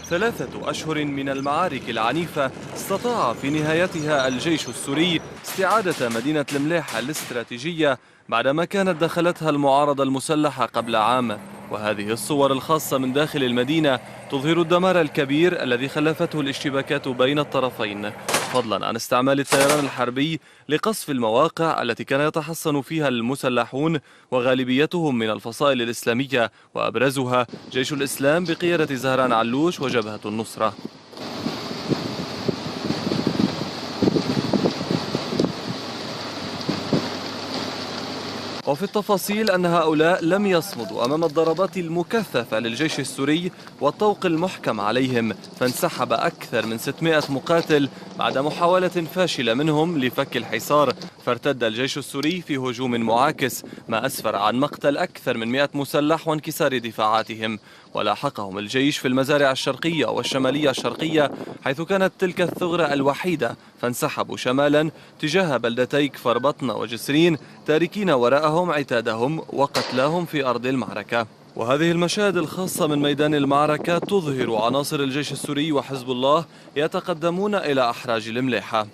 3 أشهر من المعارك العنيفة استطاع في نهايتها الجيش السوري استعادة مدينة المليحة الاستراتيجية بعدما كانت دخلتها المعارضة المسلحة قبل عام. وهذه الصور الخاصة من داخل المدينة تظهر الدمار الكبير الذي خلفته الاشتباكات بين الطرفين، فضلا عن استعمال الطيران الحربي لقصف المواقع التي كان يتحصن فيها المسلحون وغالبيتهم من الفصائل الإسلامية، وأبرزها جيش الإسلام بقيادة زهران علوش وجبهة النصرة. وفي التفاصيل أن هؤلاء لم يصمدوا أمام الضربات المكثفة للجيش السوري والطوق المحكم عليهم، فانسحب أكثر من 600 مقاتل بعد محاولة فاشلة منهم لفك الحصار، فارتد الجيش السوري في هجوم معاكس ما أسفر عن مقتل أكثر من 100 مسلح وانكسار دفاعاتهم. ولاحقهم الجيش في المزارع الشرقية والشمالية الشرقية حيث كانت تلك الثغرة الوحيدة، فانسحبوا شمالا تجاه بلدتي كفر بطنة وجسرين تاركين وراءهم عتادهم وقتلاهم في أرض المعركة. وهذه المشاهد الخاصة من ميدان المعركة تظهر عناصر الجيش السوري وحزب الله يتقدمون إلى أحراج المليحة.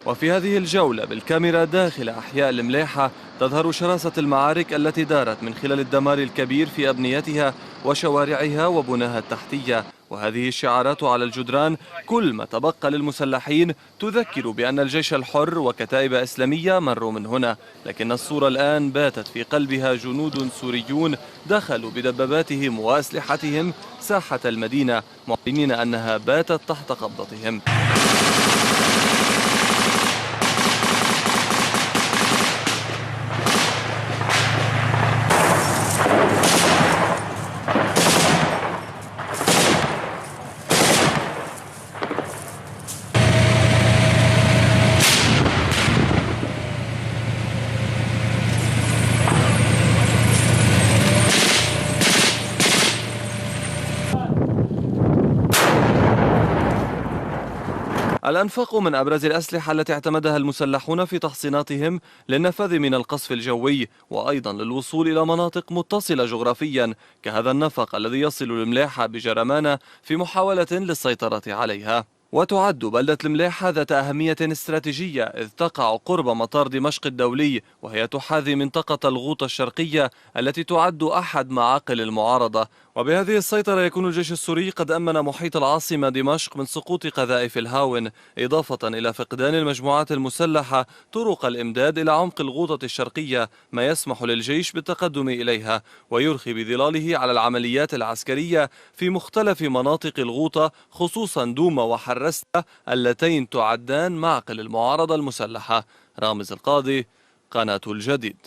وفي هذه الجولة بالكاميرا داخل أحياء المليحة تظهر شراسة المعارك التي دارت من خلال الدمار الكبير في أبنيتها وشوارعها وبناها التحتية. وهذه الشعارات على الجدران كل ما تبقى للمسلحين تذكر بأن الجيش الحر وكتائب إسلامية مروا من هنا، لكن الصورة الآن باتت في قلبها جنود سوريون دخلوا بدباباتهم وأسلحتهم ساحة المدينة معلنين أنها باتت تحت قبضتهم. الأنفاق من أبرز الأسلحة التي اعتمدها المسلحون في تحصيناتهم للنفاذ من القصف الجوي، وأيضا للوصول إلى مناطق متصلة جغرافيا كهذا النفق الذي يصل المليحة بجرمانة في محاولة للسيطرة عليها. وتعد بلدة المليحة ذات أهمية استراتيجية إذ تقع قرب مطار دمشق الدولي، وهي تحاذي منطقة الغوطة الشرقية التي تعد أحد معاقل المعارضة. وبهذه السيطرة يكون الجيش السوري قد أمن محيط العاصمة دمشق من سقوط قذائف الهاون، إضافة إلى فقدان المجموعات المسلحة طرق الإمداد إلى عمق الغوطة الشرقية، ما يسمح للجيش بالتقدم إليها ويرخي بظلاله على العمليات العسكرية في مختلف مناطق الغوطة، خصوصا دوما وحرستة اللتين تعدان معقل المعارضة المسلحة. رامز القاضي، قناة الجديد.